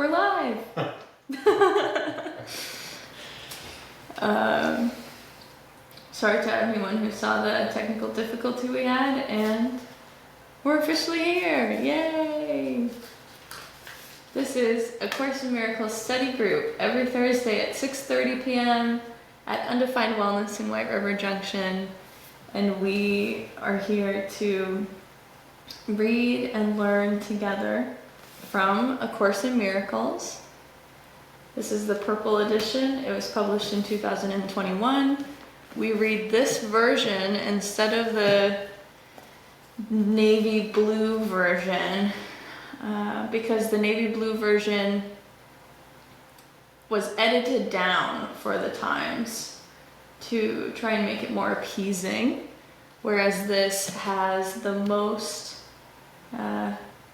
We're live. Sorry to everyone who saw the technical difficulty we had, and we're officially here. Yay! This is A Course in Miracles study group every Thursday at 6:30 p.m. at Undefined Wellness in White River Junction, and we are here to read and learn together from A Course in Miracles. This is the purple edition. It was published in 2021. We read this version instead of the navy blue version because the navy blue version was edited down for the times to try and make it more appeasing, whereas this has the most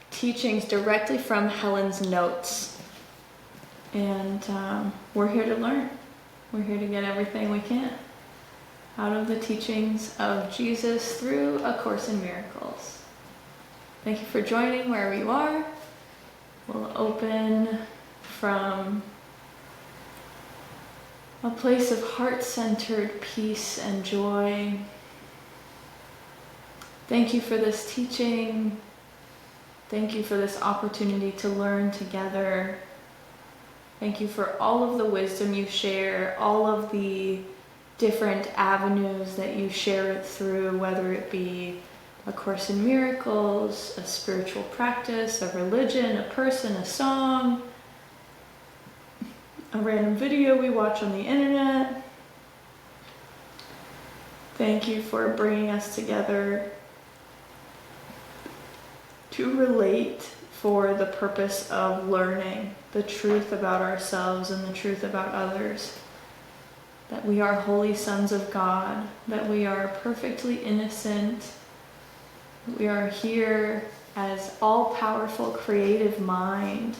teachings directly from Helen's notes. And we're here to learn. We're here to get everything we can out of the teachings of Jesus through A Course in Miracles. Thank you for joining wherever you are. We'll open from a place of heart-centered peace and joy. Thank you for this teaching. Thank you for this opportunity to learn together. Thank you for all of the wisdom you share, all of the different avenues that you share it through, whether it be A Course in Miracles, a spiritual practice, a religion, a person, a song, a random video we watch on the internet. Thank you for bringing us together to relate for the purpose of learning the truth about ourselves and the truth about others. That we are holy sons of God, that we are perfectly innocent, that we are here as all-powerful creative mind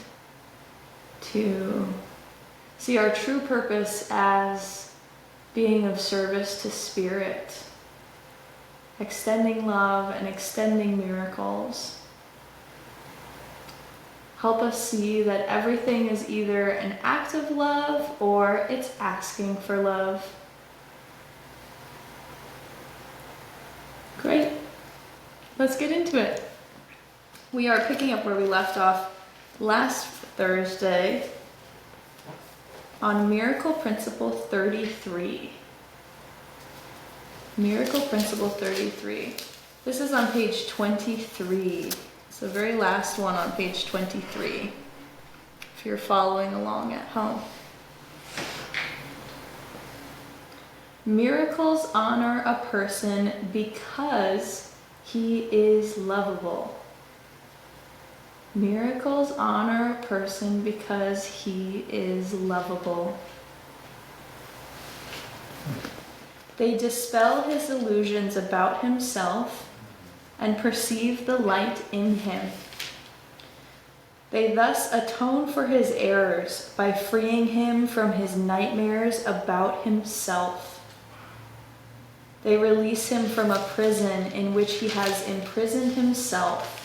to see our true purpose as being of service to spirit, extending love and extending miracles. Help us see that everything is either an act of love or it's asking for love. Great. Let's get into it. We are picking up where we left off last Thursday on Miracle Principle 33. Miracle Principle 33. This is on page 23. It's the very last one on page 23, if you're following along at home. Miracles honor a person because he is lovable. Miracles honor a person because he is lovable. They dispel his illusions about himself and perceive the light in him. They thus atone for his errors by freeing him from his nightmares about himself. They release him from a prison in which he has imprisoned himself.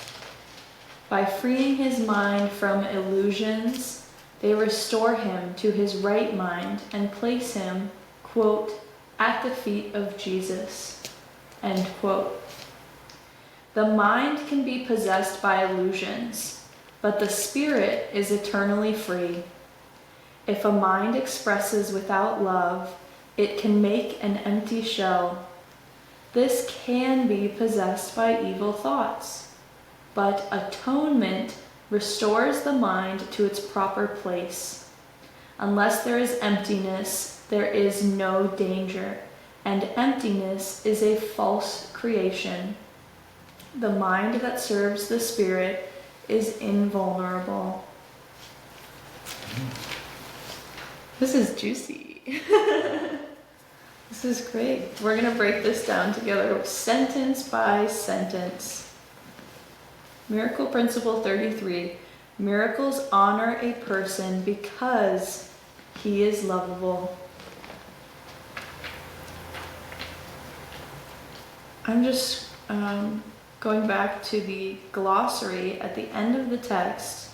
By freeing his mind from illusions, they restore him to his right mind and place him, quote, at the feet of Jesus, end quote. The mind can be possessed by illusions, but the spirit is eternally free. If a mind expresses without love, it can make an empty shell. This can be possessed by evil thoughts, but atonement restores the mind to its proper place. Unless there is emptiness, there is no danger, and emptiness is a false creation. The mind that serves the spirit is invulnerable. This is juicy. This is great. We're going to break this down together sentence by sentence. Miracle Principle 33. Miracles honor a person because he is lovable. I'm just going back to the glossary at the end of the text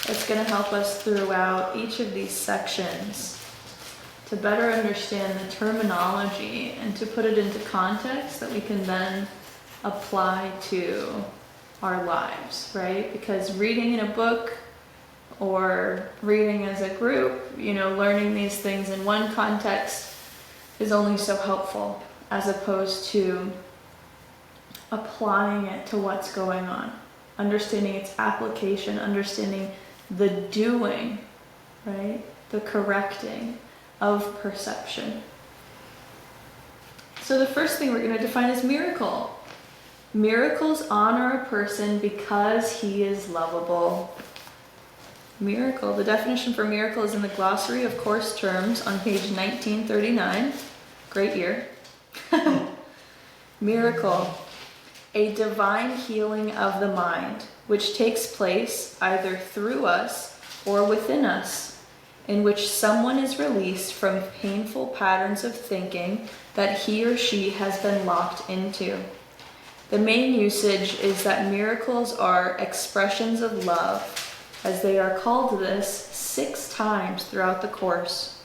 that's going to help us throughout each of these sections to better understand the terminology and to put it into context that we can then apply to our lives, right? Because reading in a book or reading as a group, learning these things in one context is only so helpful as opposed to applying it to what's going on, understanding its application, understanding the doing, right? The correcting of perception. So the first thing we're going to define is miracle. Miracles honor a person because he is lovable. Miracle. The definition for miracle is in the glossary of course terms on page 1939. Great year. Miracle. A divine healing of the mind, which takes place either through us or within us, in which someone is released from painful patterns of thinking that he or she has been locked into. The main usage is that miracles are expressions of love, as they are called this 6 times throughout the course.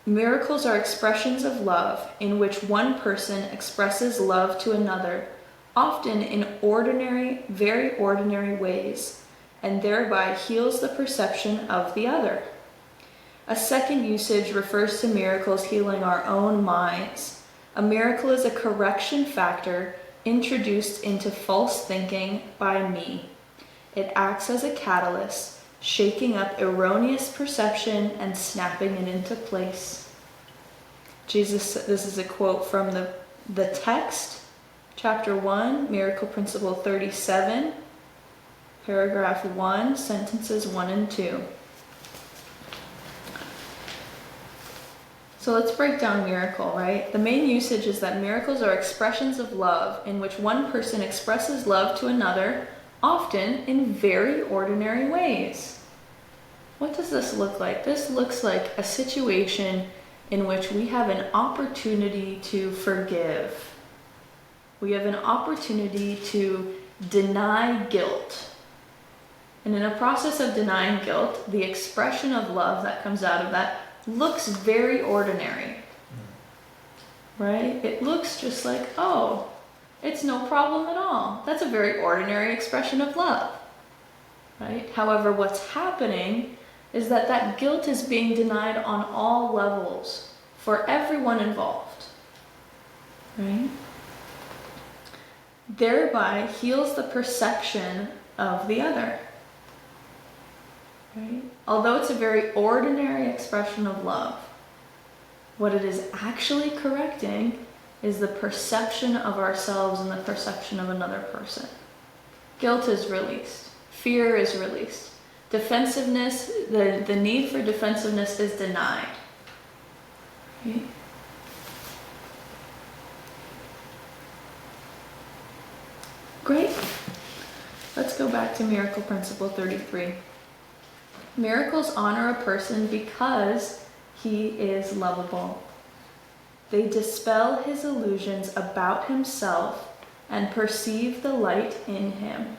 Miracles are expressions of love in which one person expresses love to another, often in ordinary, very ordinary ways, and thereby heals the perception of the other. A second usage refers to miracles healing our own minds. A miracle is a correction factor introduced into false thinking by me. It acts as a catalyst, shaking up erroneous perception and snapping it into place. This is a quote from the text, chapter 1, Miracle Principle 37, paragraph 1, sentences 1 and 2. So let's break down miracle, right? The main usage is that miracles are expressions of love in which one person expresses love to another, often in very ordinary ways. What does this look like? This looks like a situation in which we have an opportunity to forgive. We have an opportunity to deny guilt. And in a process of denying guilt, the expression of love that comes out of that looks very ordinary, right? It looks just like, oh, it's no problem at all. That's a very ordinary expression of love, right? However, what's happening is that guilt is being denied on all levels for everyone involved, right? Thereby heals the perception of the other, right? Although it's a very ordinary expression of love, what it is actually correcting is the perception of ourselves and the perception of another person. Guilt is released. Fear is released. Defensiveness, the need for defensiveness is denied. Right? Great. Let's go back to Miracle Principle 33. Miracles honor a person because he is lovable. They dispel his illusions about himself and perceive the light in him.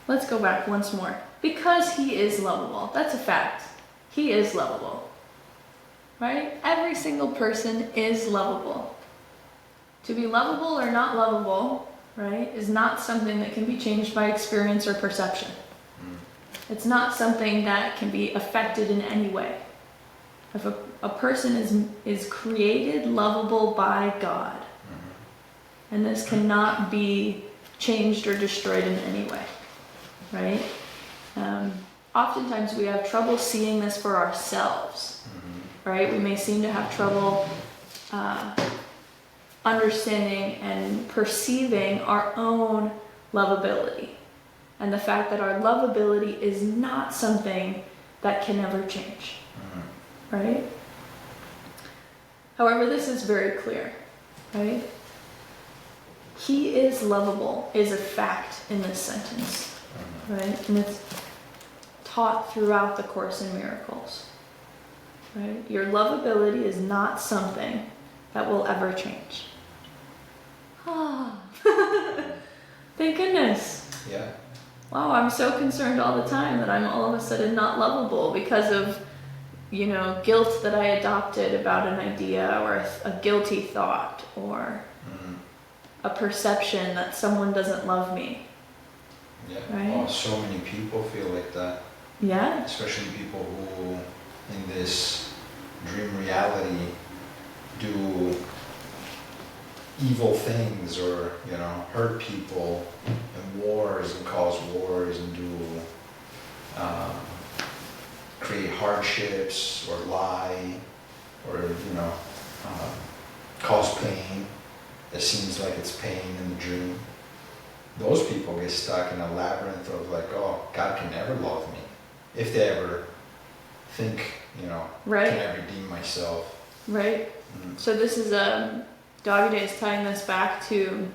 Let's go back once more. Because he is lovable. That's a fact. He is lovable. Right? Every single person is lovable. To be lovable or not lovable, right, is not something that can be changed by experience or perception. It's not something that can be affected in any way. If a person is created lovable by God, and this cannot be changed or destroyed in any way, right? Oftentimes we have trouble seeing this for ourselves, right? We may seem to have trouble understanding and perceiving our own lovability, and the fact that our lovability is not something that can ever change, right? However, this is very clear, right? He is lovable is a fact in this sentence, right? And it's taught throughout the Course in Miracles, right? Your lovability is not something that will ever change. Thank goodness. Yeah. Wow, I'm so concerned all the time that I'm all of a sudden not lovable because of, guilt that I adopted about an idea or a guilty thought or a perception that someone doesn't love me. Yeah. Right? Oh, so many people feel like that. Yeah. Especially people who, in this dream reality, do evil things or, hurt people and wars and cause wars and do, create hardships or lie or, cause pain. It seems like it's pain in the dream. Those people get stuck in a labyrinth of like, oh, God can never love me. If they ever think, Right. can I redeem myself? Right. So this is Doggy Day is tying this back to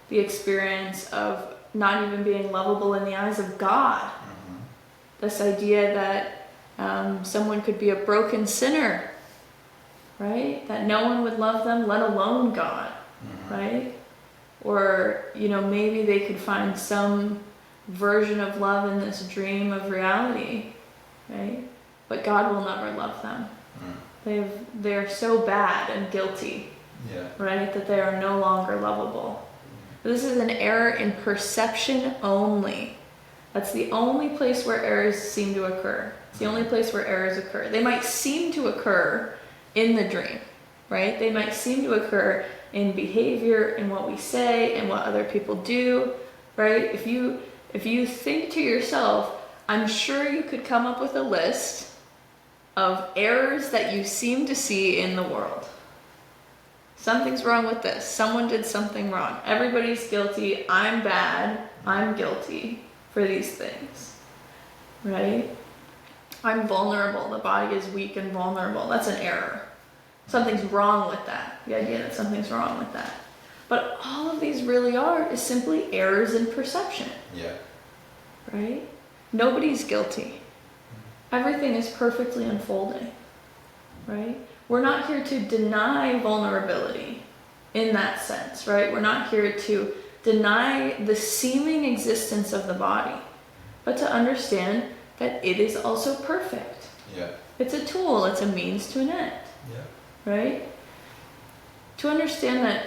the experience of not even being lovable in the eyes of God. This idea that someone could be a broken sinner, right? That no one would love them, let alone God, right? Or, maybe they could find some version of love in this dream of reality, right? But God will never love them. They're so bad and guilty, right, that they are no longer lovable. This is an error in perception only. That's the only place where errors seem to occur. It's the only place where errors occur. They might seem to occur in the dream, right? They might seem to occur in behavior, in what we say, and what other people do, right? If you think to yourself, I'm sure you could come up with a list of errors that you seem to see in the world. Something's wrong with this. Someone did something wrong. Everybody's guilty. I'm bad. I'm guilty for these things, right? I'm vulnerable. The body is weak and vulnerable. That's an error. Something's wrong with that. The idea that something's wrong with that. But all of these really is simply errors in perception. Yeah. Right? Nobody's guilty. Everything is perfectly unfolding. Right? We're not here to deny vulnerability in that sense, right? We're not here to deny the seeming existence of the body, but to understand that it is also perfect. Yeah. It's a tool, it's a means to an end. Yeah. Right? To understand that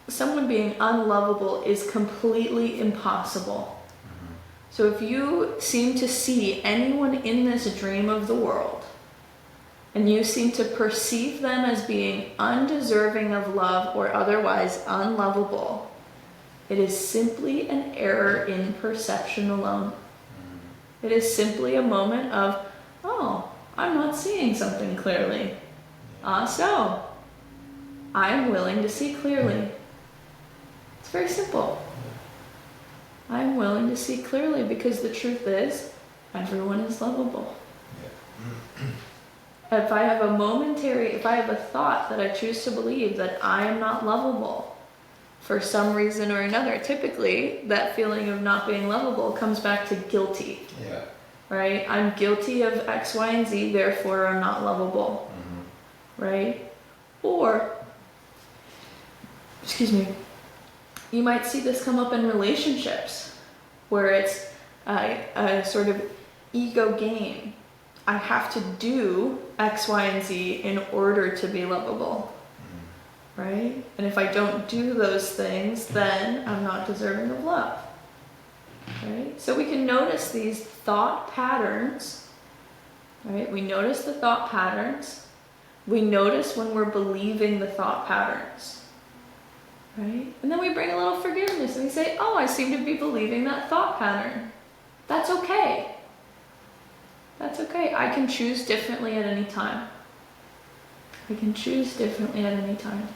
someone being unlovable is completely impossible. So if you seem to see anyone in this dream of the world, and you seem to perceive them as being undeserving of love or otherwise unlovable, it is simply an error in perception alone. It is simply a moment of, oh, I'm not seeing something clearly. So I'm willing to see clearly. It's very simple. I'm willing to see clearly because the truth is, everyone is lovable. If I have a thought that I choose to believe that I am not lovable for some reason or another, typically that feeling of not being lovable comes back to guilty. Yeah. Right? I'm guilty of X, Y, and Z, therefore I'm not lovable. Right? Or, you might see this come up in relationships where it's a sort of ego game. I have to do X, Y, and Z in order to be lovable, right? And if I don't do those things, then I'm not deserving of love, right? So we can notice these thought patterns, right? We notice the thought patterns. We notice when we're believing the thought patterns, right? And then we bring a little forgiveness and we say, oh, I seem to be believing that thought pattern. That's okay. That's okay. I can choose differently at any time. I can choose differently at any time.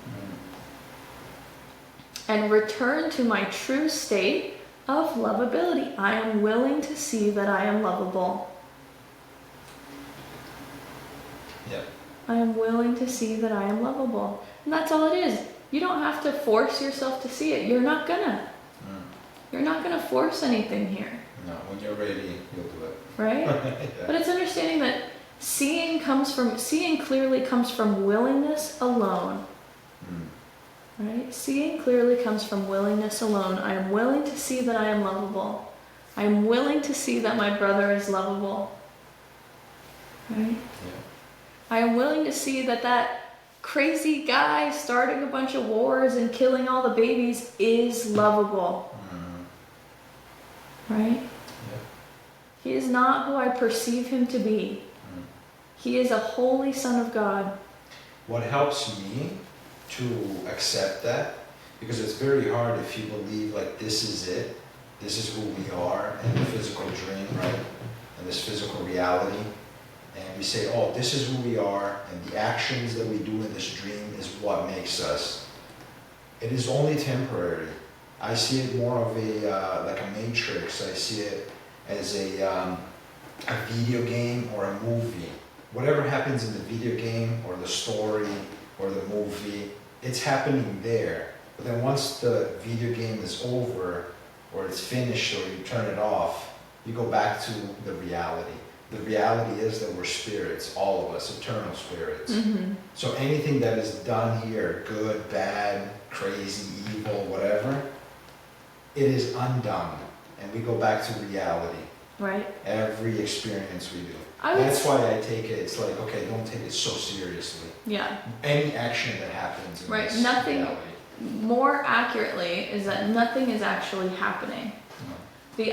And return to my true state of lovability. I am willing to see that I am lovable. Yep. I am willing to see that I am lovable. And that's all it is. You don't have to force yourself to see it. You're not gonna. You're not gonna force anything here. No, when you're ready, you'll do it. Right? Yeah. But it's understanding that seeing clearly comes from willingness alone. Right? Seeing clearly comes from willingness alone. I am willing to see that I am lovable. I am willing to see that my brother is lovable. Right? Yeah. I am willing to see that that crazy guy starting a bunch of wars and killing all the babies is lovable. Right? Yeah. He is not who I perceive him to be. He is a holy Son of God. What helps me to accept that, because it's very hard if you believe like this is it, this is who we are, and the physical dream, right? And this physical reality. And we say, oh, this is who we are, and the actions that we do in this dream is what makes us. It is only temporary. I see it more of a, like a matrix. I see it as a video game or a movie. Whatever happens in the video game or the story or the movie, it's happening there. But then once the video game is over or it's finished or you turn it off, you go back to the reality. The reality is that we're spirits, all of us, eternal spirits. Mm-hmm. So anything that is done here, good, bad, crazy, evil, whatever, it is undone. And we go back to reality. Right. Every experience we do. I would That's why I take it, it's like, okay, don't take it so seriously. Yeah. Any action that happens in Right. this Nothing reality. more accurately is that nothing is actually happening. No. The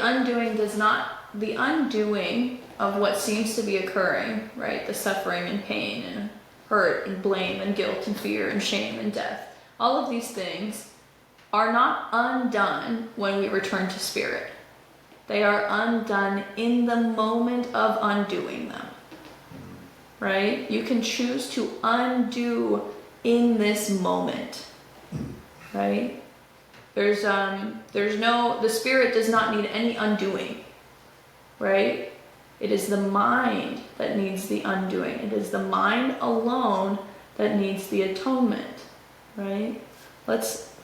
undoing of what seems to be occurring, right? The suffering and pain and hurt and blame and guilt and fear and shame and death. All of these things are not undone when we return to spirit. They are undone in the moment of undoing them, right? You can choose to undo in this moment, right? The spirit does not need any undoing, right? It is the mind that needs the undoing. It is the mind alone that needs the atonement, right? Let's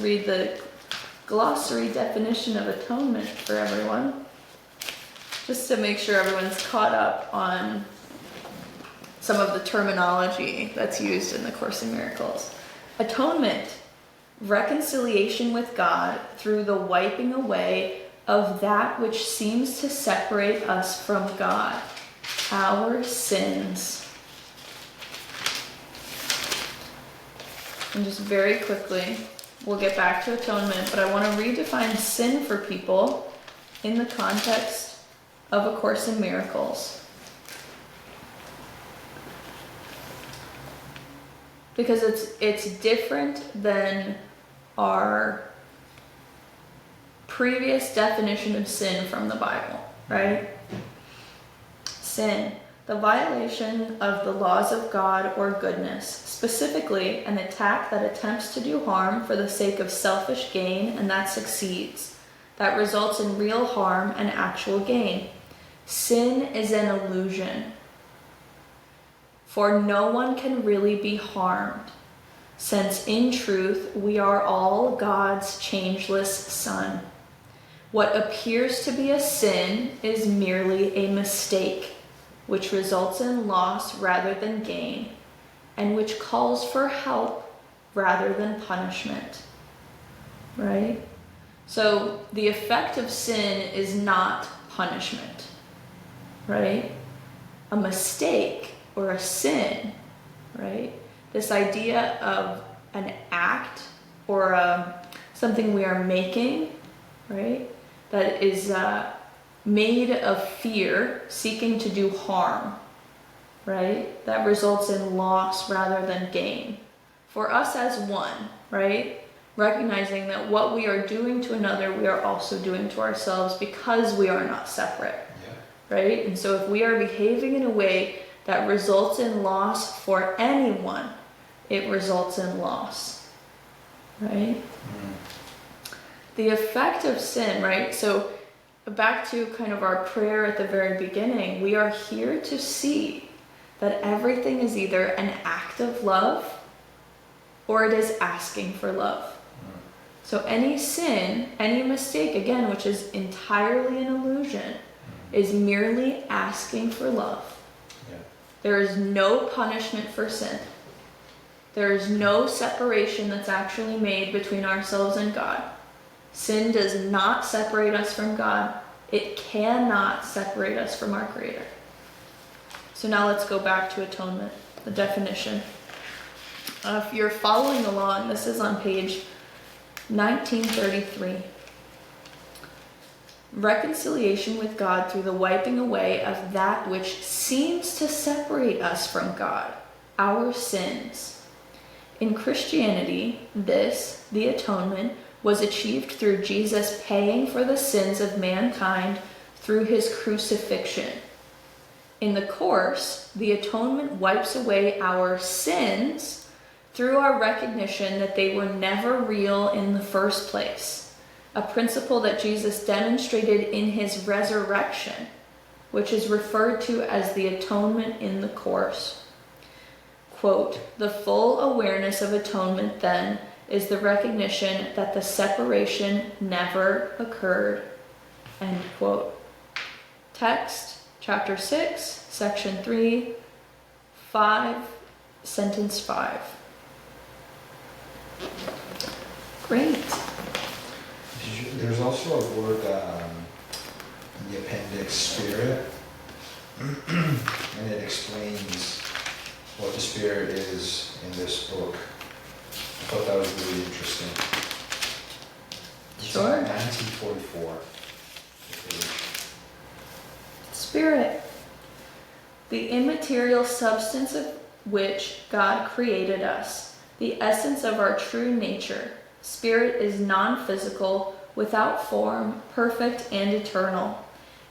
read the glossary definition of atonement for everyone, just to make sure everyone's caught up on some of the terminology that's used in the Course in Miracles. Atonement, reconciliation with God through the wiping away of that which seems to separate us from God, our sins. And just very quickly, we'll get back to atonement, but I want to redefine sin for people in the context of A Course in Miracles. Because it's different than our previous definition of sin from the Bible, right? Sin, the violation of the laws of God or goodness, specifically an attack that attempts to do harm for the sake of selfish gain and that succeeds, that results in real harm and actual gain. Sin is an illusion, for no one can really be harmed, since in truth we are all God's changeless Son. What appears to be a sin is merely a mistake, which results in loss rather than gain, and which calls for help rather than punishment. Right? So the effect of sin is not punishment. Right? A mistake or a sin, right? This idea of an act or something we are making, right? That is made of fear, seeking to do harm, right? That results in loss rather than gain. For us as one, right? Recognizing that what we are doing to another, we are also doing to ourselves because we are not separate, right? And so if we are behaving in a way that results in loss for anyone, it results in loss, right? The effect of sin, right? So back to kind of our prayer at the very beginning, we are here to see that everything is either an act of love or it is asking for love. So any sin, any mistake, again, which is entirely an illusion, is merely asking for love. There is no punishment for sin. There is no separation that's actually made between ourselves and God. Sin does not separate us from God. It cannot separate us from our Creator. So now let's go back to atonement, the definition. If you're following along, this is on page 1933. Reconciliation with God through the wiping away of that which seems to separate us from God, our sins. In Christianity, this, the atonement, was achieved through Jesus paying for the sins of mankind through his crucifixion. In the Course, the atonement wipes away our sins through our recognition that they were never real in the first place, a principle that Jesus demonstrated in his resurrection, which is referred to as the atonement in the Course. Quote, the full awareness of atonement, then, is the recognition that the separation never occurred. End quote. Text, chapter 6, section 3, 5, sentence 5. Great. There's also a word in the appendix, spirit, and it explains what the spirit is in this book. I thought that was really interesting. It's Sure. 1944. Spirit. The immaterial substance of which God created us, the essence of our true nature. Spirit is non-physical, without form, perfect and eternal.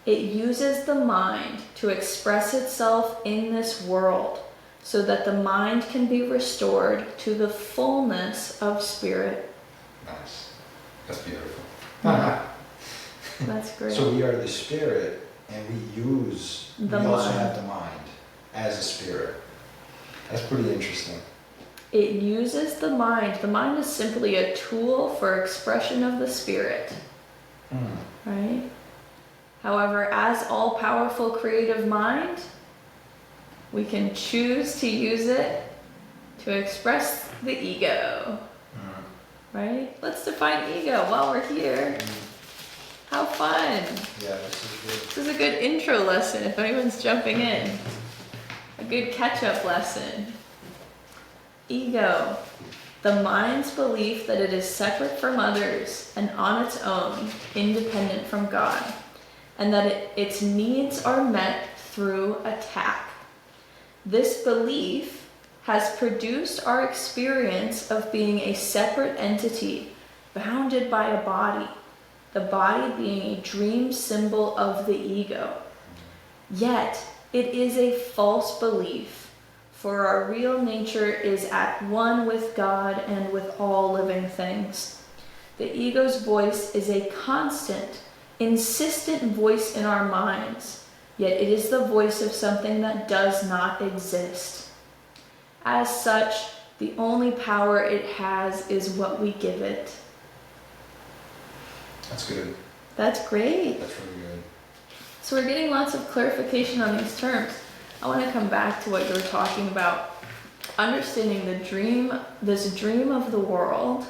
It uses the mind to express itself in this world, so that the mind can be restored to the fullness of spirit. Nice. That's beautiful. That's great. So we are the spirit, and we use, we also have the mind as a spirit. That's pretty interesting. It uses the mind. The mind is simply a tool for expression of the spirit. Right? However, as all-powerful creative mind, we can choose to use it to express the ego. Right? Let's define ego while we're here. How fun. Yeah, this is good. This is a good intro lesson if anyone's jumping in. A good catch-up lesson. Ego. The mind's belief that it is separate from others and on its own, independent from God, and that its needs are met through attack. This belief has produced our experience of being a separate entity bounded by a body, the body being a dream symbol of the ego. Yet, it is a false belief, for our real nature is at one with God and with all living things. The ego's voice is a constant, insistent voice in our minds, yet it is the voice of something that does not exist. As such, the only power it has is what we give it. That's good. That's great. That's really good. So we're getting lots of clarification on these terms. I want to come back to what you were talking about. Understanding the dream, this dream of the world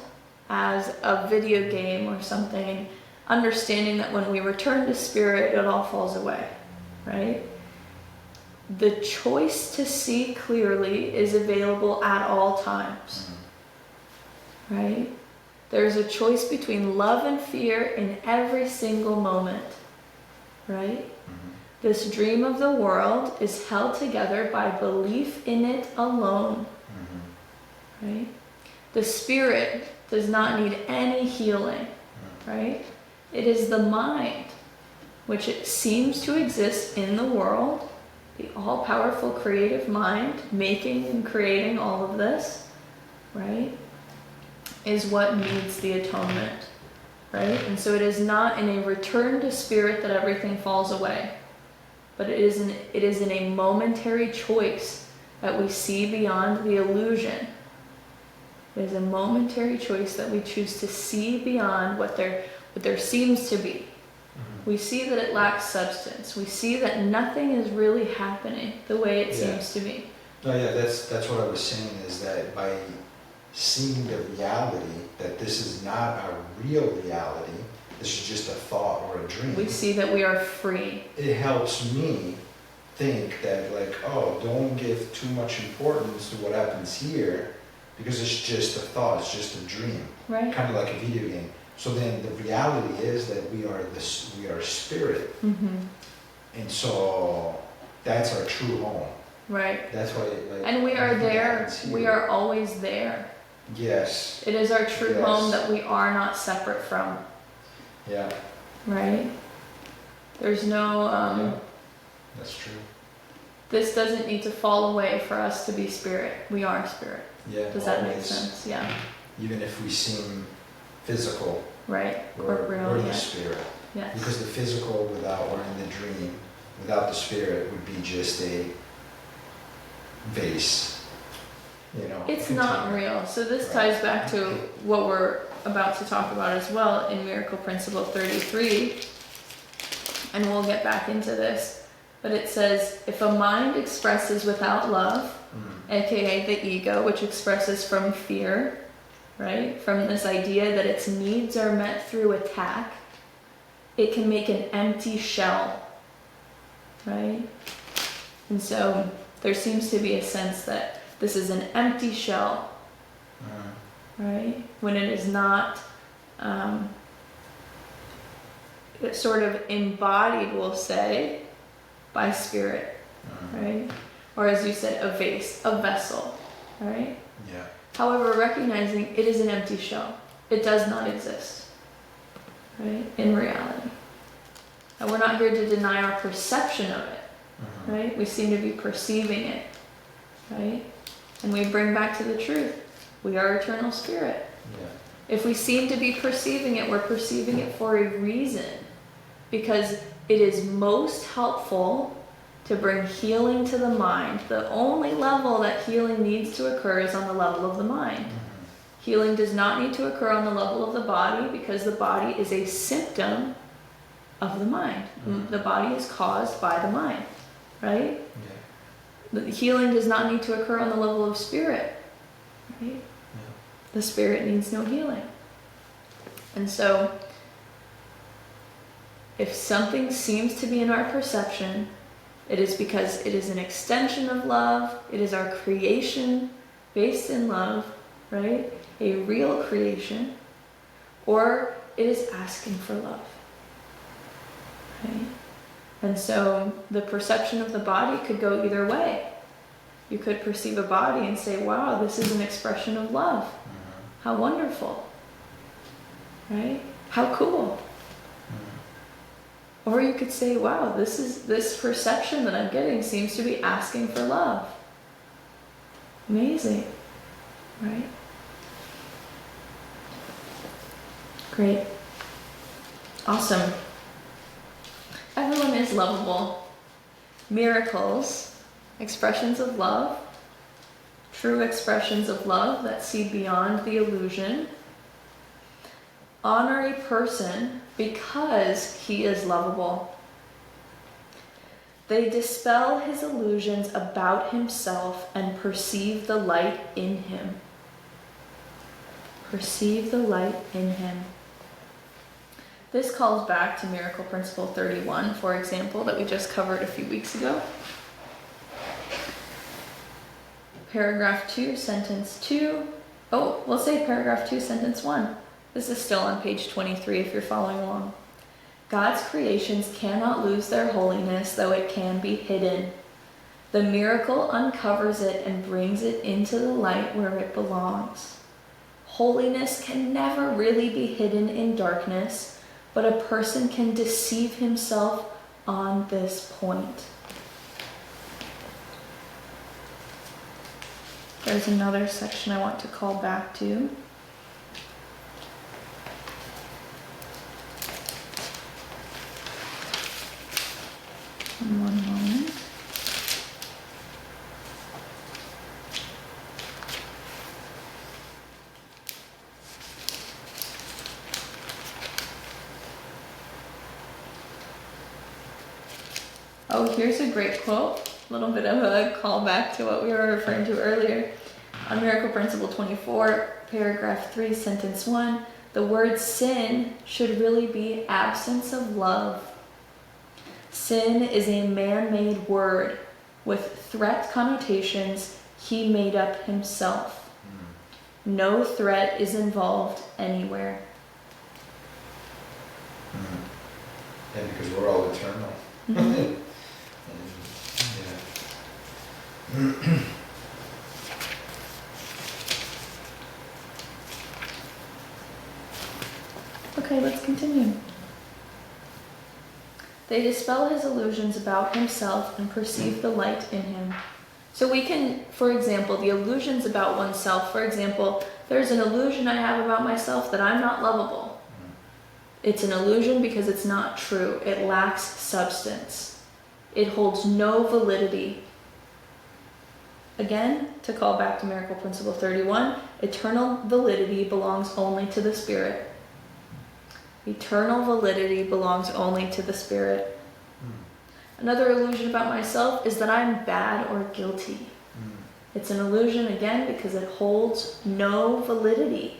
as a video game or something, and understanding that when we return to spirit, it all falls away, right? The choice to see clearly is available at all times, right? There's a choice between love and fear in every single moment, right? This dream of the world is held together by belief in it alone, right? The spirit does not need any healing, right? It is the mind, which it seems to exist in the world, the all-powerful creative mind making and creating all of this, right, is what needs the atonement, right? And so it is not in a return to spirit that everything falls away, but it is in a momentary choice that we see beyond the illusion. It is a momentary choice that we choose to see beyond what there seems to be. We see that it lacks substance. We see that nothing is really happening the way it seems to be. No, yeah, that's what I was saying, is that by seeing the reality, that this is not a real reality, this is just a thought or a dream. We see that we are free. It helps me think that, like, oh, don't give too much importance to what happens here, because it's just a thought, it's just a dream, Right? kind of like a video game. So then the reality is that we are spirit, Mm-hmm. and so that's our true home. Right. That's why, like, And we are everything there. happens here. We are always there. Yes. It is our true Yes. home that we are not separate from. Yeah. Right? There's no, Yeah. That's true. this doesn't need to fall away for us to be spirit. We are spirit. Yeah. Does that make always. sense? Yeah. Even if we seem physical, Right. we're Corporeal, the yeah. spirit. Yes. Because the physical without, or in the dream, without the spirit would be just a vase. You know. It's not container. real. So this Right. ties back to what we're about to talk about as well in Miracle Principle 33. And we'll get back into this. But it says, if a mind expresses without love, aka the ego, which expresses from fear, right? From this idea that its needs are met through attack, it can make an empty shell, right? And so there seems to be a sense that this is an empty shell, right? When it is not it's sort of embodied, we'll say, by spirit, right? Or as you said, a vase, a vessel, right? Yeah. However, recognizing it is an empty shell. It does not exist, right? In reality. And we're not here to deny our perception of it, right? We seem to be perceiving it, right? And we bring back to the truth. We are eternal spirit. Yeah. If we seem to be perceiving it, we're perceiving it for a reason. Because it is most helpful to bring healing to the mind. The only level that healing needs to occur is on the level of the mind. Healing does not need to occur on the level of the body, because the body is a symptom of the mind. The body is caused by the mind, right? Yeah. The healing does not need to occur on the level of spirit, right? Yeah. The spirit needs no healing. And so, if something seems to be in our perception, it is because it is an extension of love. It is our creation based in love, right? A real creation. Or it is asking for love, right? And so the perception of the body could go either way. You could perceive a body and say, wow, this is an expression of love. How wonderful, right? How cool. Or you could say, wow, this perception that I'm getting seems to be asking for love. Amazing, right? Great. Awesome. Everyone is lovable. Miracles, expressions of love, true expressions of love that see beyond the illusion, honor a person because he is lovable. They dispel his illusions about himself and perceive the light in him. Perceive the light in him. This calls back to Miracle Principle 31, for example, that we just covered a few weeks ago. Paragraph 2, sentence 2. Oh, we'll say paragraph 2, sentence 1. This is still on page 23 if you're following along. God's creations cannot lose their holiness, though it can be hidden. The miracle uncovers it and brings it into the light where it belongs. Holiness can never really be hidden in darkness, but a person can deceive himself on this point. There's another section I want to call back to. One moment. Oh, here's a great quote. A little bit of a callback to what we were referring to earlier. On Miracle Principle 24, paragraph 3, sentence 1, the word sin should really be absence of love. Sin is a man-made word with threat connotations he made up himself. No threat is involved anywhere. And because we're all eternal. Mhm. Yeah. Okay, let's continue. They dispel his illusions about himself and perceive the light in him. So we can, for example, the illusions about oneself, for example, there's an illusion I have about myself that I'm not lovable. It's an illusion because it's not true. It lacks substance. It holds no validity. Again, to call back to Miracle Principle 31, eternal validity belongs only to the Spirit. Eternal validity belongs only to the Spirit. Another illusion about myself is that I'm bad or guilty. It's an illusion, again, because it holds no validity.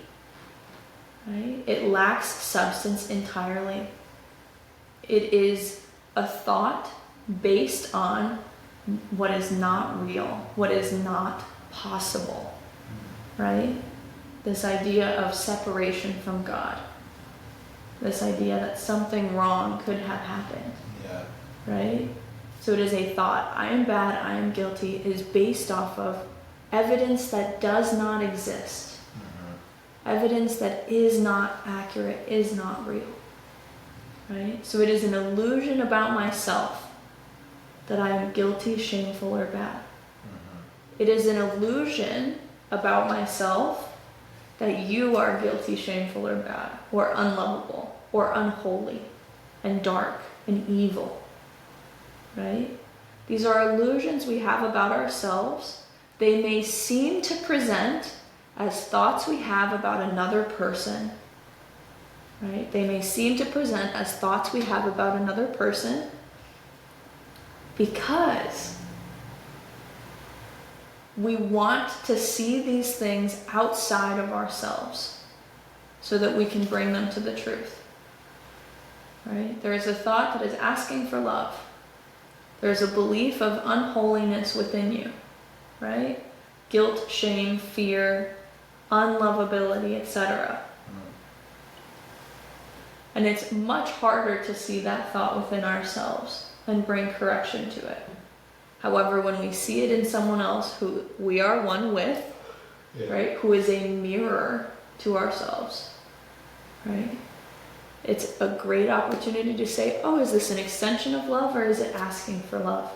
Right? It lacks substance entirely. It is a thought based on what is not real, what is not possible. Right? This idea of separation from God. This idea that something wrong could have happened. Yeah. Right? So it is a thought. I am bad, I am guilty. It is based off of evidence that does not exist. Evidence that is not accurate, is not real. Right? So it is an illusion about myself that I am guilty, shameful, or bad. It is an illusion about myself that you are guilty, shameful, or bad, or unlovable, or unholy, and dark, and evil. Right? These are illusions we have about ourselves. They may seem to present as thoughts we have about another person. Right? They may seem to present as thoughts we have about another person because we want to see these things outside of ourselves so that we can bring them to the truth. Right? There is a thought that is asking for love. There is a belief of unholiness within you. Right? Guilt, shame, fear, unlovability, etc. And it's much harder to see that thought within ourselves and bring correction to it. However, when we see it in someone else who we are one with, right, who is a mirror to ourselves, right, it's a great opportunity to say, oh, is this an extension of love or is it asking for love?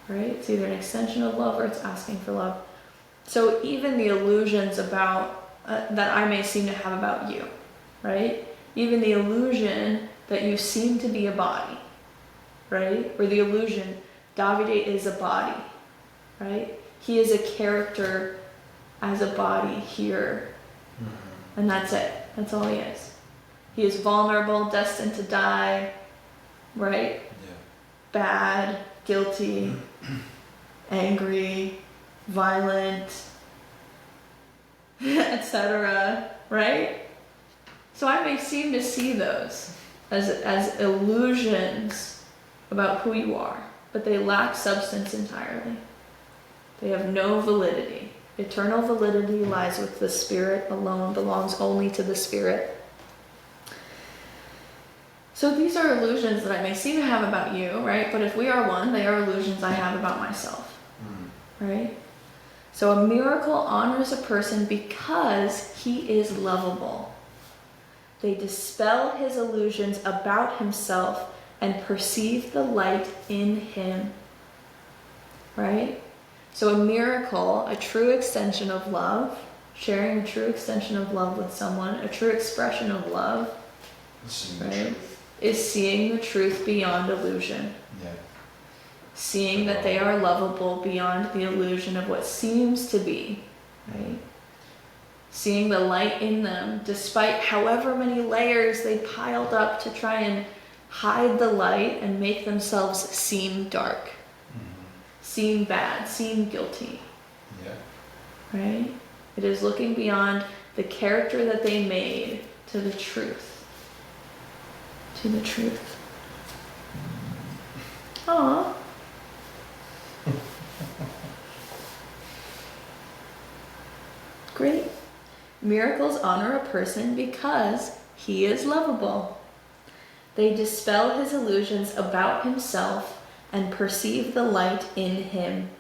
Right? It's either an extension of love or it's asking for love. So even the illusions about that I may seem to have about you, right? Even the illusion that you seem to be a body, right? Or the illusion Davide is a body, right? He is a character as a body here. And that's it. That's all he is. He is vulnerable, destined to die, right? Yeah. Bad, guilty, angry, violent, etc., right? So I may seem to see those as illusions about who you are, but they lack substance entirely. They have no validity. Eternal validity lies with the Spirit alone, belongs only to the Spirit. So these are illusions that I may seem to have about you, right? But if we are one, they are illusions I have about myself, right? So a miracle honors a person because he is lovable. They dispel his illusions about himself and perceive the light in him, right? So a miracle, a true extension of love, sharing a true extension of love with someone, a true expression of love, right, is seeing the truth beyond illusion. Yeah. Seeing that they are lovable beyond the illusion of what seems to be, right? Seeing the light in them, despite however many layers they piled up to try and hide the light and make themselves seem dark. seem bad, seem guilty, Yeah. right? It is looking beyond the character that they made to the truth. To the truth. Aww. Great. Miracles honor a person because he is lovable. They dispel his illusions about himself and perceive the light in him.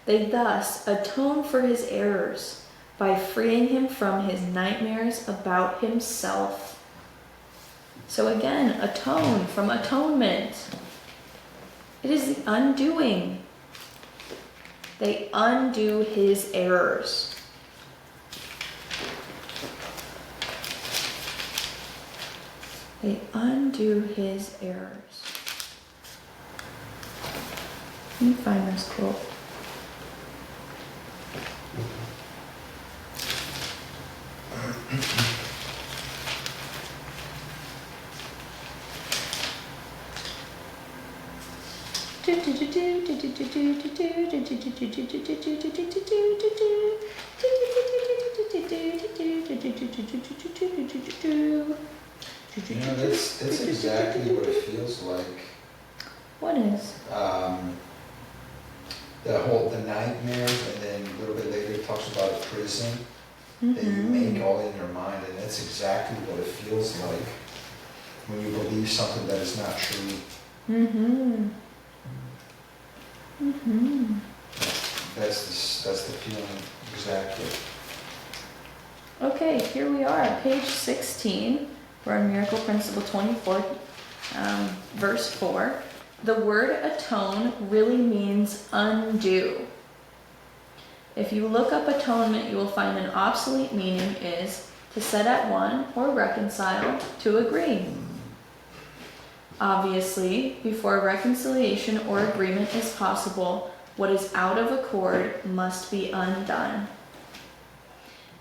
They thus atone for his errors by freeing him from his nightmares about himself. So again, atone from atonement. It is the undoing. They undo his errors. They undo his errors. Let me find this quote. You know, that's exactly what it feels like. What is? The nightmares, and then a little bit later it talks about a prison that you make all in your mind, and that's exactly what it feels like when you believe something that is not true. That's the feeling, exactly. Okay, here we are, page 16. We're on Miracle Principle 24, verse 4. The word atone really means undo. If you look up atonement, you will find an obsolete meaning is to set at one or reconcile, to agree. Obviously, before reconciliation or agreement is possible, what is out of accord must be undone.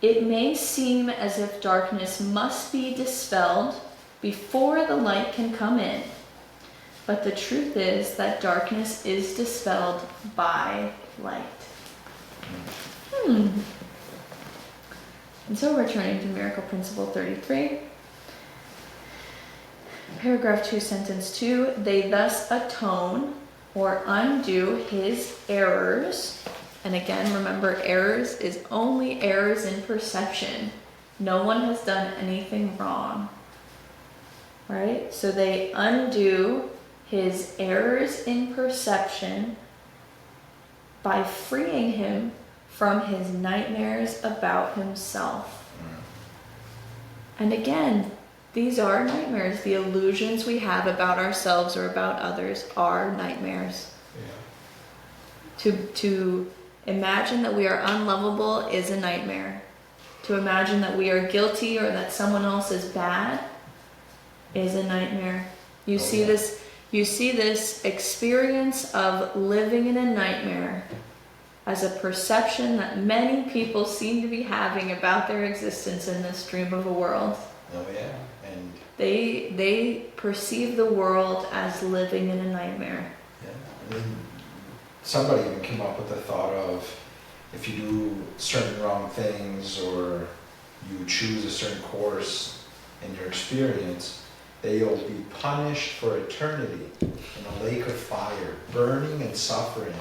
It may seem as if darkness must be dispelled before the light can come in, but the truth is that darkness is dispelled by light. And so we're turning to Miracle Principle 33. Paragraph 2, sentence 2. They thus atone or undo his errors. And again, remember, errors is only errors in perception. No one has done anything wrong. Right? So they undo his errors in perception by freeing him from his nightmares about himself. And again, these are nightmares. The illusions we have about ourselves or about others are nightmares. Yeah. To imagine that we are unlovable is a nightmare. To imagine that we are guilty or that someone else is bad is a nightmare. You see this experience of living in a nightmare as a perception that many people seem to be having about their existence in this dream of a world. Oh yeah, and they perceive the world as living in a nightmare. yeah. I mean, somebody even came up with the thought of if you do certain wrong things or you choose a certain course in your experience, that you'll be punished for eternity in a lake of fire, burning and suffering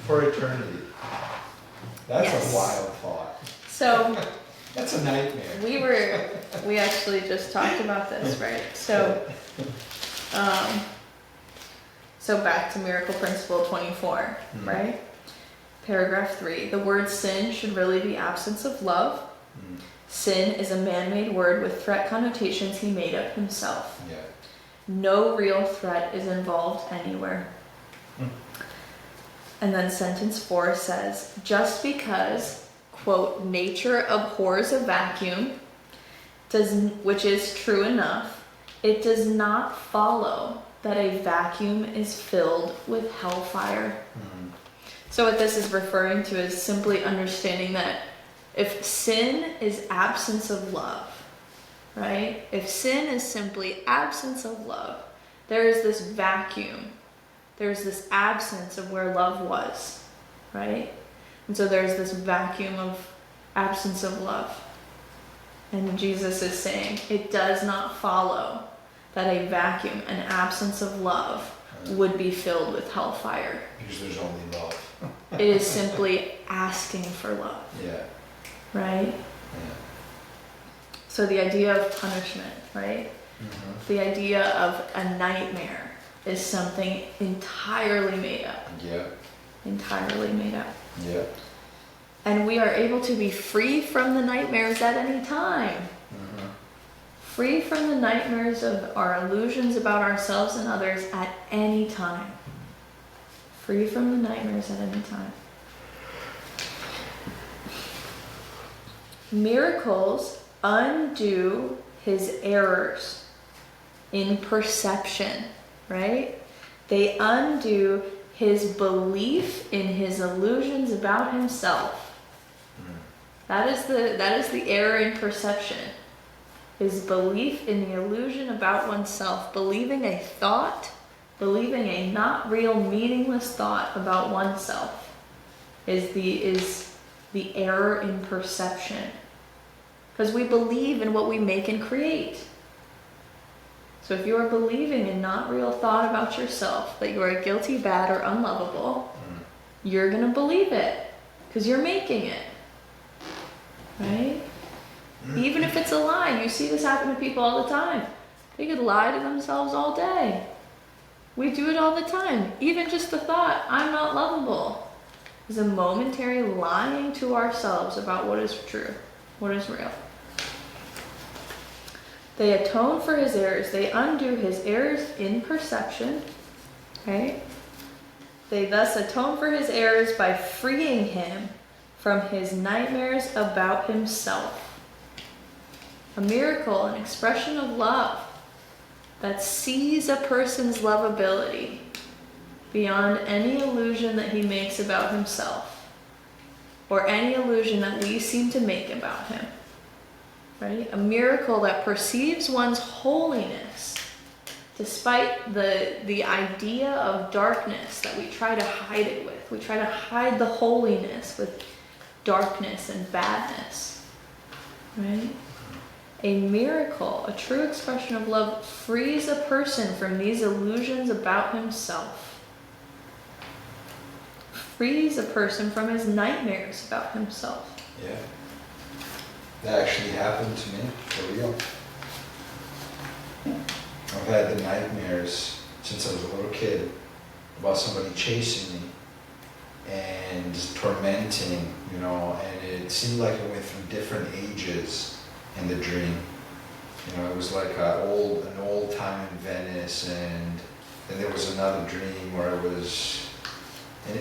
for eternity. That's Yes. a wild thought. So That's a nightmare. we actually just talked about this, right? So back to Miracle Principle 24, right? Paragraph 3. The word sin should really be absence of love. Sin is a man-made word with threat connotations he made up himself. Yeah. No real threat is involved anywhere. And then sentence 4 says, just because, quote, nature abhors a vacuum, which is true enough, it does not follow that a vacuum is filled with hellfire. So what this is referring to is simply understanding that if sin is absence of love, right? If sin is simply absence of love, there is this vacuum there's this absence of where love was, right? And so there's this vacuum of absence of love. And Jesus is saying it does not follow that a vacuum, an absence of love, would be filled with hellfire. Because there's only love. It is simply asking for love. Yeah. Right? Yeah. So the idea of punishment, right? Mm-hmm. The idea of a nightmare is something entirely made up. Yeah. Entirely made up. Yeah. And we are able to be free from the nightmares at any time. Mm-hmm. Free from the nightmares of our illusions about ourselves and others at any time. Free from the nightmares at any time. Miracles undo his errors in perception, right? They undo his belief in his illusions about himself. That is the error in perception. His belief in the illusion about oneself, believing a thought, believing a not real, meaningless thought about oneself is the error in perception. Because we believe in what we make and create. So if you are believing in not real thought about yourself, that you are guilty, bad, or unlovable, you're going to believe it. Because you're making it. Right? Even if it's a lie. You see this happen to people all the time. They could lie to themselves all day. We do it all the time. Even just the thought, I'm not lovable, is a momentary lying to ourselves about what is true, what is real. They atone for his errors. They undo his errors in perception. Right? They thus atone for his errors by freeing him from his nightmares about himself. A miracle, an expression of love that sees a person's lovability beyond any illusion that he makes about himself or any illusion that we seem to make about him. Right? A miracle that perceives one's holiness despite the idea of darkness that we try to hide it with. We try to hide the holiness with darkness and badness. Right? A miracle, a true expression of love, frees a person from these illusions about himself. Frees a person from his nightmares about himself. Yeah. That actually happened to me, for real. I've had the nightmares since I was a little kid about somebody chasing me and tormenting, and it seemed like it went through different ages in the dream. It was like an old time in Venice, and then there was another dream where I was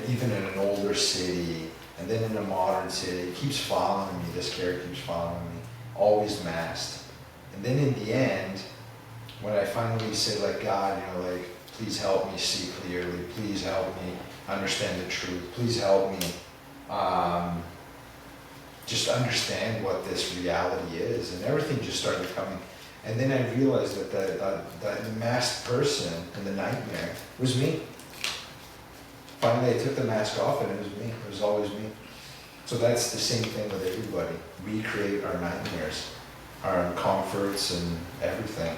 even in an older city, and then in a modern city. It keeps following me, this character keeps following me, always masked. And then in the end, when I finally say, like, God, please help me see clearly, please help me understand the truth, please help me just understand what this reality is, and everything just started coming. And then I realized that the masked person in the nightmare was me. Finally, I took the mask off, and it was me. It was always me. So that's the same thing with everybody. We create our nightmares, our comforts, and everything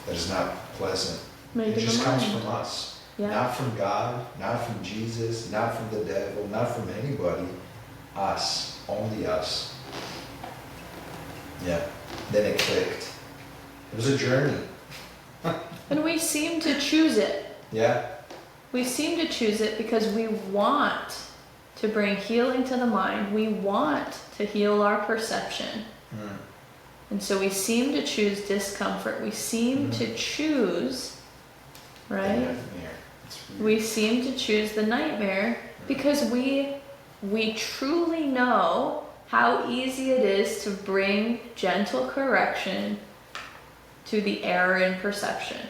that is not pleasant. It just comes from us. Yeah. Not from God, not from Jesus, not from the devil, not from anybody. Us. Only us. Yeah. Then it clicked. It was a journey. And we seem to choose it. Yeah. We seem to choose it because we want to bring healing to the mind. We want to heal our perception. And so we seem to choose discomfort. We seem to choose, right? We seem to choose the nightmare because we truly know how easy it is to bring gentle correction to the error in perception.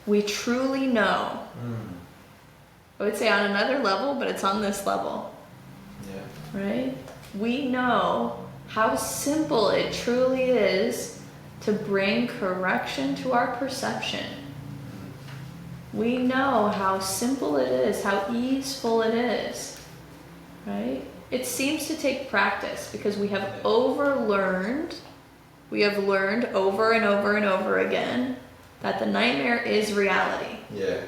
We truly know. I would say on another level, but it's on this level. Yeah. Right? We know how simple it truly is to bring correction to our perception. We know how simple it is, how easeful it is, right? It seems to take practice because we have learned over and over and over again that the nightmare is reality. Yeah.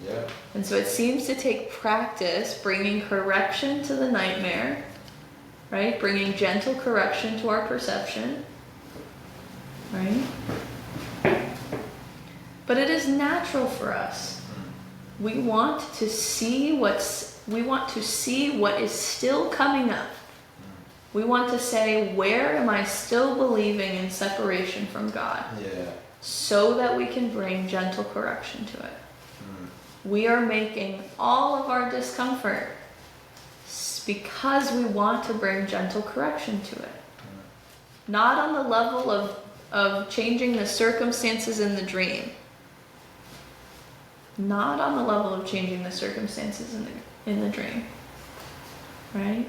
Yeah. And so it seems to take practice bringing correction to the nightmare, right? Bringing gentle correction to our perception, right? But it is natural for us. We want to see what is still coming up. We want to say, where am I still believing in separation from God? Yeah. So that we can bring gentle correction to it. We are making all of our discomfort because we want to bring gentle correction to it. Not on the level of changing the circumstances in the dream. Not on the level of changing the circumstances in the dream. Right?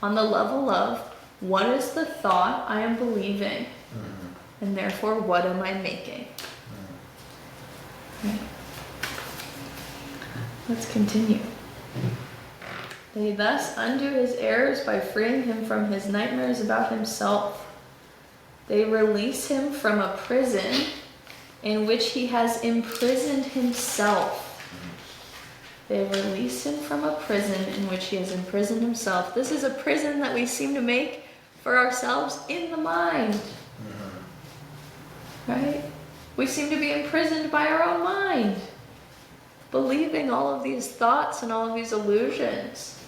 On the level of, what is the thought I am believing? And therefore, what am I making? Right? Let's continue. They thus undo his errors by freeing him from his nightmares about himself. They release him from a prison in which he has imprisoned himself. They release him from a prison in which he has imprisoned himself. This is a prison that we seem to make for ourselves in the mind. Right? We seem to be imprisoned by our own mind, believing all of these thoughts and all of these illusions.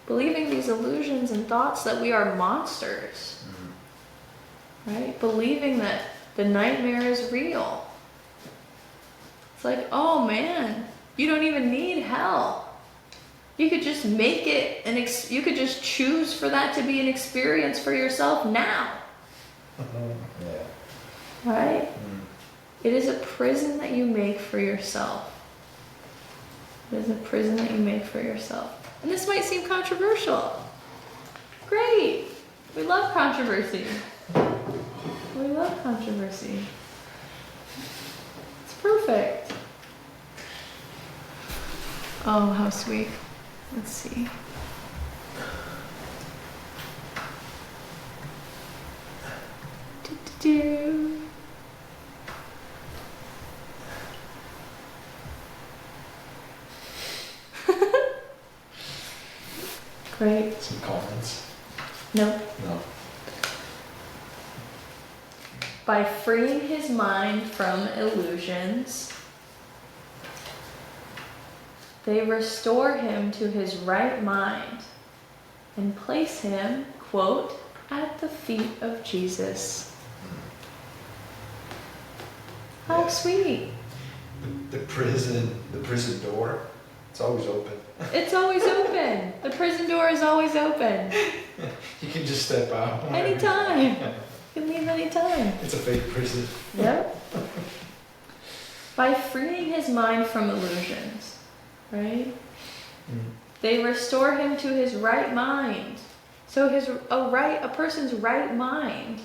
Believing these illusions and thoughts that we are monsters. Right? Believing that the nightmare is real. It's like, oh man, you don't even need hell. You could just make it, you could just choose for that to be an experience for yourself now. Yeah. Right? It is a prison that you make for yourself. It is a prison that you make for yourself. And this might seem controversial. Great. We love controversy. We love controversy. It's perfect. Oh, how sweet. Let's see. Do-do-do. Great. Some comments? Nope. No. By freeing his mind from illusions, they restore him to his right mind and place him, quote, at the feet of Jesus. How Yeah. sweet. The prison door, it's always open. It's always open. The prison door is always open. You can just step out. Anytime. You can leave anytime. It's a fake prison. Yep. By freeing his mind from illusions, right? They restore him to his right mind. So a person's right mind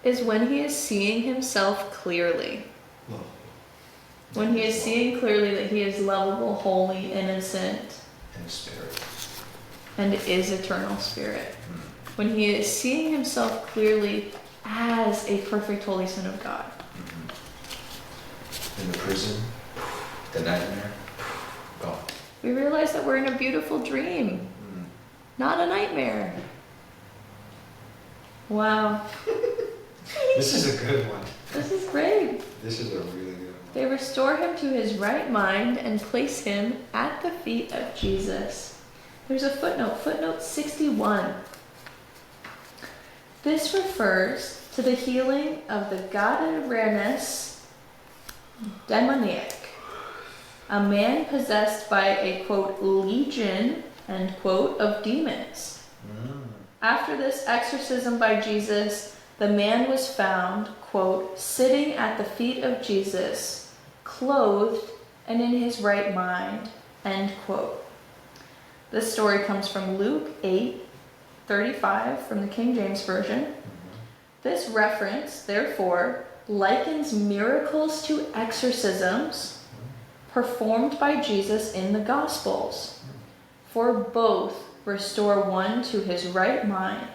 is when he is seeing himself clearly. When he is seeing clearly that he is lovable, holy, innocent, And spirit. and is eternal spirit. When he is seeing himself clearly as a perfect holy Son of God. In the prison, the nightmare, gone. We realize that we're in a beautiful dream, not a nightmare. Wow. This is a good one. This is great. This is a really good one. They restore him to his right mind and place him at the feet of Jesus. There's a footnote 61. This refers to the healing of the Gadarenes demoniac, a man possessed by a, quote, legion, end quote, of demons. After this exorcism by Jesus, the man was found, quote, sitting at the feet of Jesus, clothed and in his right mind, end quote. This story comes from Luke 8:35 from the King James Version. This reference, therefore, likens miracles to exorcisms, performed by Jesus in the Gospels. For both restore one to his right mind.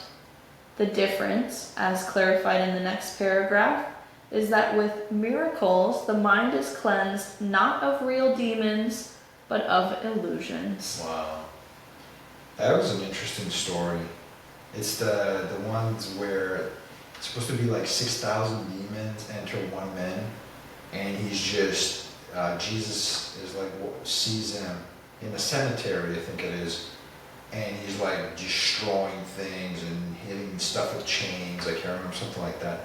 The difference, as clarified in the next paragraph, is that with miracles, the mind is cleansed not of real demons, but of illusions. Wow. That was an interesting story. It's the ones where it's supposed to be like 6,000 demons enter one man, and he's just, Jesus is like, sees him in a cemetery, I think it is, and he's like destroying things and hitting stuff with chains, I can't remember, something like that.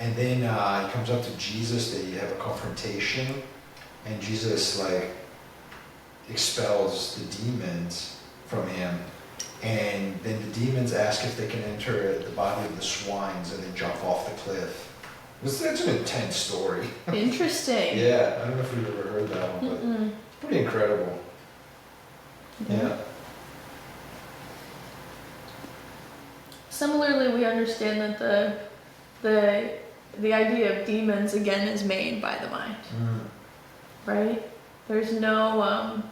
And then he comes up to Jesus, they have a confrontation, and Jesus like expels the demons from him. And then the demons ask if they can enter the body of the swines, and they jump off the cliff. That's an intense story. Interesting. Yeah, I don't know if you've ever heard that one, but pretty incredible. Yeah. Similarly, we understand that the idea of demons again is made by the mind, right? There's no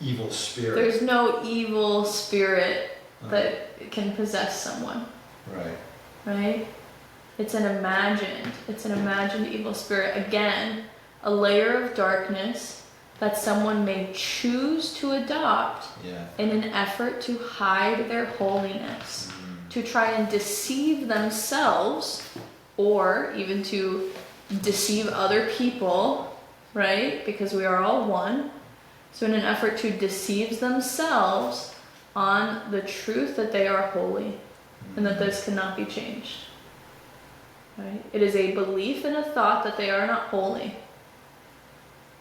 Evil spirit. there's no evil spirit that can possess someone, Right. right? It's an imagined evil spirit. Again, a layer of darkness that someone may choose to adopt Yeah. in an effort to hide their holiness, to try and deceive themselves, or even to deceive other people, right? Because we are all one. So in an effort to deceive themselves on the truth that they are holy and that this cannot be changed. Right? It is a belief and a thought that they are not holy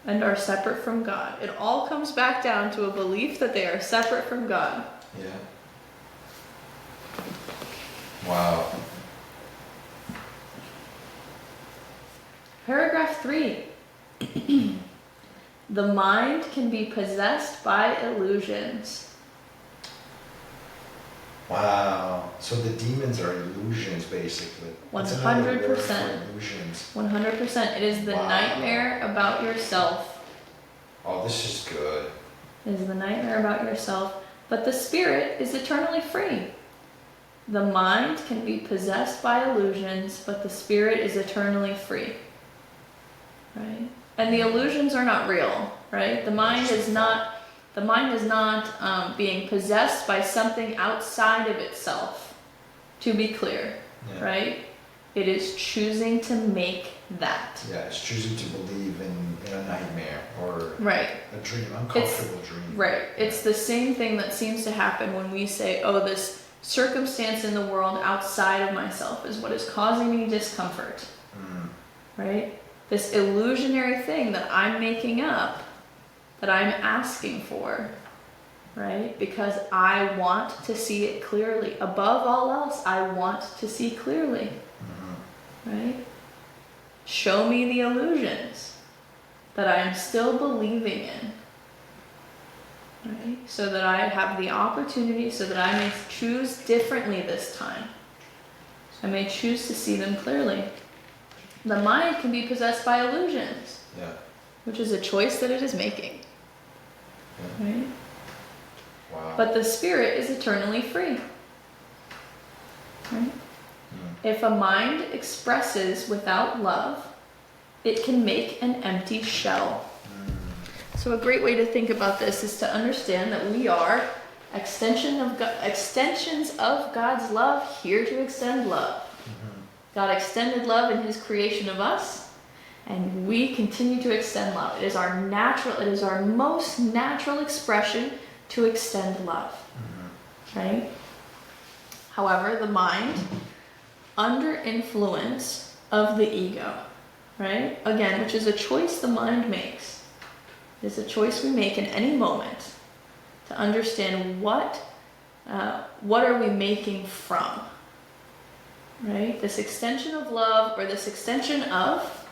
and are separate from God. It all comes back down to a belief that they are separate from God. Yeah. Wow. Paragraph 3. The mind can be possessed by illusions. Wow. So the demons are illusions, basically. 100%. Illusions. 100%. It is the Wow. nightmare about yourself. Oh, this is good. It is the nightmare about yourself. But the spirit is eternally free. The mind can be possessed by illusions, but the spirit is eternally free. Right? And the illusions are not real, right? The mind is not being possessed by something outside of itself, to be clear, Yeah. right? It is choosing to make that. Yeah, it's choosing to believe in a nightmare or Right. a dream, uncomfortable dream. Right. It's the same thing that seems to happen when we say, oh, this circumstance in the world outside of myself is what is causing me discomfort, right? This illusionary thing that I'm making up, that I'm asking for, right? Because I want to see it clearly. Above all else, I want to see clearly, right? Show me the illusions that I'm still believing in, right? So that I have the opportunity, so that I may choose differently this time. I may choose to see them clearly. The mind can be possessed by illusions, Yeah. which is a choice that it is making, Yeah. right? Wow. But the spirit is eternally free, right? If a mind expresses without love, it can make an empty shell. So a great way to think about this is to understand that we are extensions of God's love, here to extend love. God extended love in his creation of us, and we continue to extend love. It is our most natural expression to extend love, right? However, the mind, under influence of the ego, right? Again, which is a choice the mind makes. It is a choice we make in any moment to understand what are we making from, right? This extension of love or this extension of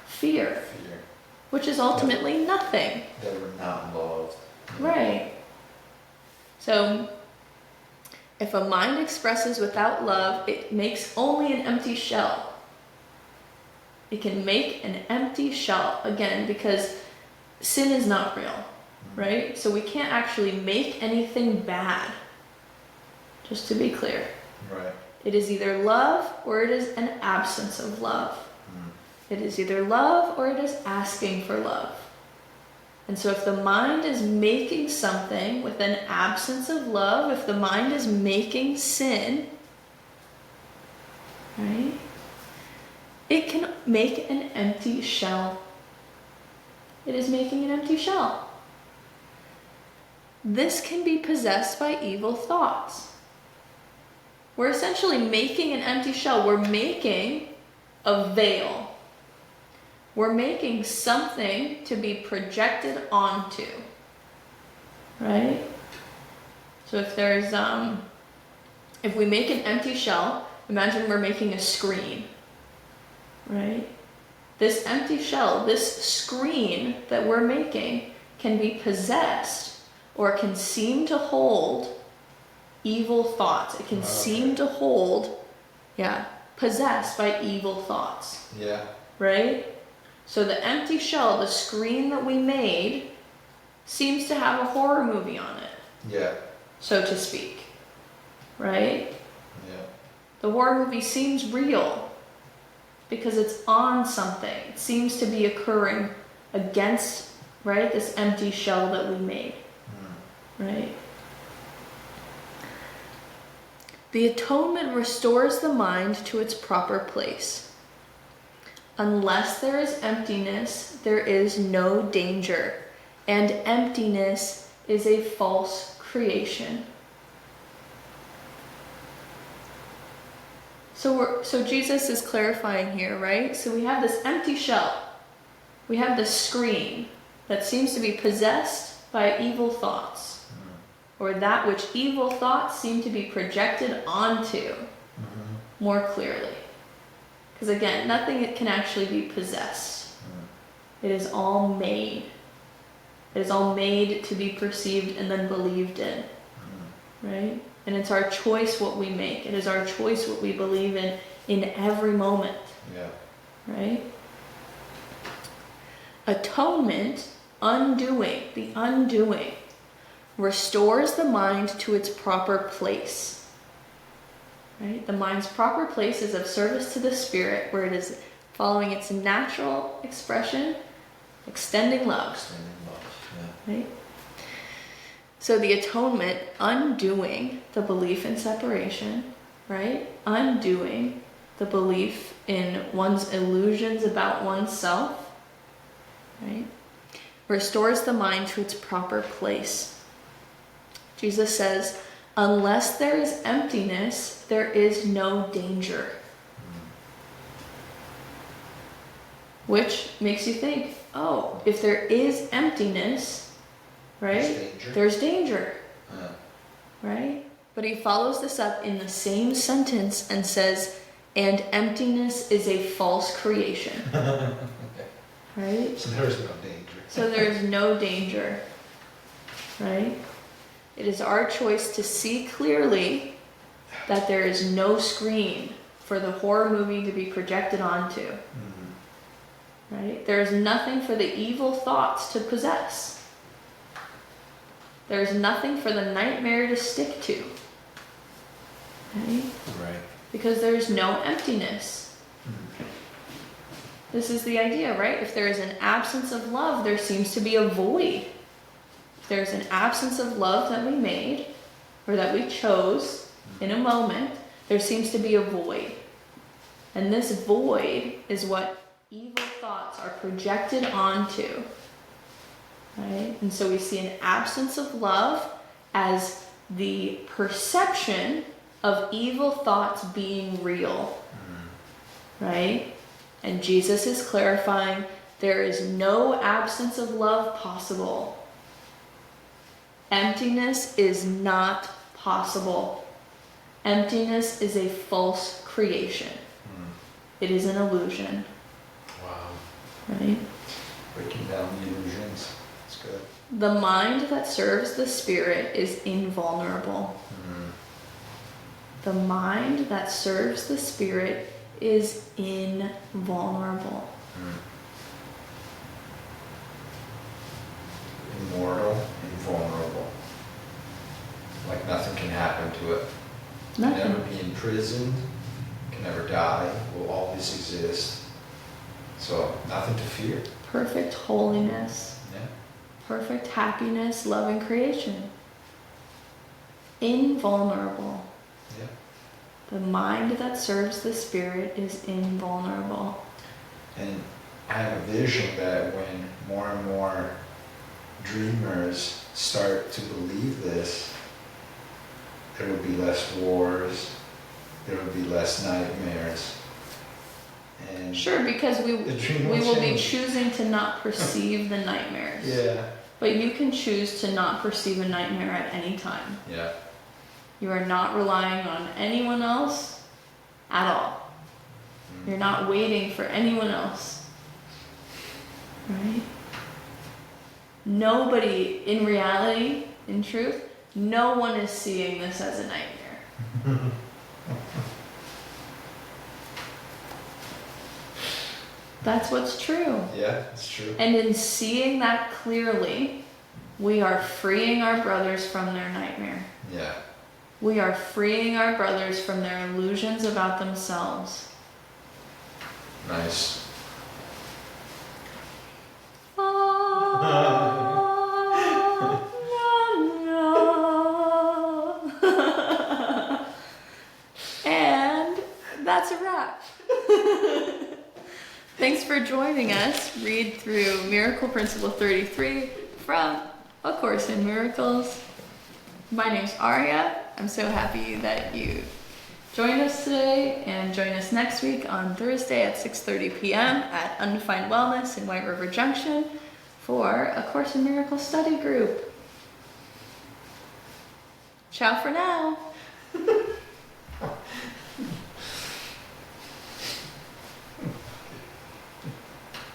fear, which is ultimately nothing. That we're not loved. Right. So, if a mind expresses without love, it makes only an empty shell. It can make an empty shell, again, because sin is not real, right? So we can't actually make anything bad, just to be clear. Right. It is either love or it is an absence of love. It is either love or it is asking for love. And so if the mind is making something with an absence of love, if the mind is making sin, right, it can make an empty shell. It is making an empty shell. This can be possessed by evil thoughts. We're essentially making an empty shell. We're making a veil. We're making something to be projected onto, right? So if there's, if we make an empty shell, imagine we're making a screen, right? This empty shell, this screen that we're making can be possessed or can seem to hold evil thoughts. It can seem to hold, possessed by evil thoughts. Yeah. Right? So the empty shell, the screen that we made, seems to have a horror movie on it. Yeah. So to speak. Right? Yeah. The horror movie seems real because it's on something. It seems to be occurring against, right, this empty shell that we made. Right? The atonement restores the mind to its proper place. Unless there is emptiness, there is no danger, and emptiness is a false creation. So Jesus is clarifying here, right? So we have this empty shell. We have this screen that seems to be possessed by evil thoughts, or that which evil thoughts seem to be projected onto more clearly. Because again, nothing can actually be possessed. It is all made. It is all made to be perceived and then believed in. Right? And it's our choice what we make. It is our choice what we believe in every moment. Yeah. Right? Atonement, the undoing, restores the mind to its proper place. Right? The mind's proper place is of service to the spirit, where it is following its natural expression, extending love. Extending love, yeah. Right? So the atonement, undoing the belief in separation, right? Undoing the belief in one's illusions about oneself, right? Restores the mind to its proper place. Jesus says, unless there is emptiness, there is no danger. Which makes you think, oh, if there is emptiness, right, there's danger. Right? But he follows this up in the same sentence and says, and emptiness is a false creation. Okay. Right? So there's no danger. So there's no danger. Right? It is our choice to see clearly that there is no screen for the horror movie to be projected onto. Right? There is nothing for the evil thoughts to possess. There is nothing for the nightmare to stick to. Right? Right. Because there is no emptiness. This is the idea, right? If there is an absence of love, there seems to be a void. If there's an absence of love that we made, or that we chose in a moment, there seems to be a void. And this void is what evil thoughts are projected onto. Right? And so we see an absence of love as the perception of evil thoughts being real. Right? And Jesus is clarifying there is no absence of love possible. Emptiness is not possible. Emptiness is a false creation. It is an illusion. Wow. Right? Breaking down the illusions. That's good. The mind that serves the spirit is invulnerable. The mind that serves the spirit is invulnerable. Immortal, invulnerable. Like nothing can happen to it. Can Nothing. never be imprisoned, can never die, will always exist. So nothing to fear. Perfect holiness. Yeah. Perfect happiness, love, and creation. Invulnerable. Yeah. The mind that serves the spirit is invulnerable. And I have a vision that when more and more dreamers start to believe this, there will be less wars, there will be less nightmares. And Sure, because we the dream will will be change. choosing to not perceive the nightmares. Yeah. But you can choose to not perceive a nightmare at any time. Yeah. You are not relying on anyone else at all. You're not waiting for anyone else. Right? Nobody, in reality, in truth, no one is seeing this as a nightmare. That's what's true. Yeah, it's true. And in seeing that clearly, we are freeing our brothers from their nightmare. Yeah. We are freeing our brothers from their illusions about themselves. Nice. And that's a wrap. Thanks for joining us. Read through Miracle Principle 33 from A Course in Miracles. My name's Aria. I'm so happy that you joined us today, and join us next week on Thursday at 6:30 p.m. at Undefined Wellness in White River Junction for A Course in Miracles study group. Ciao for now.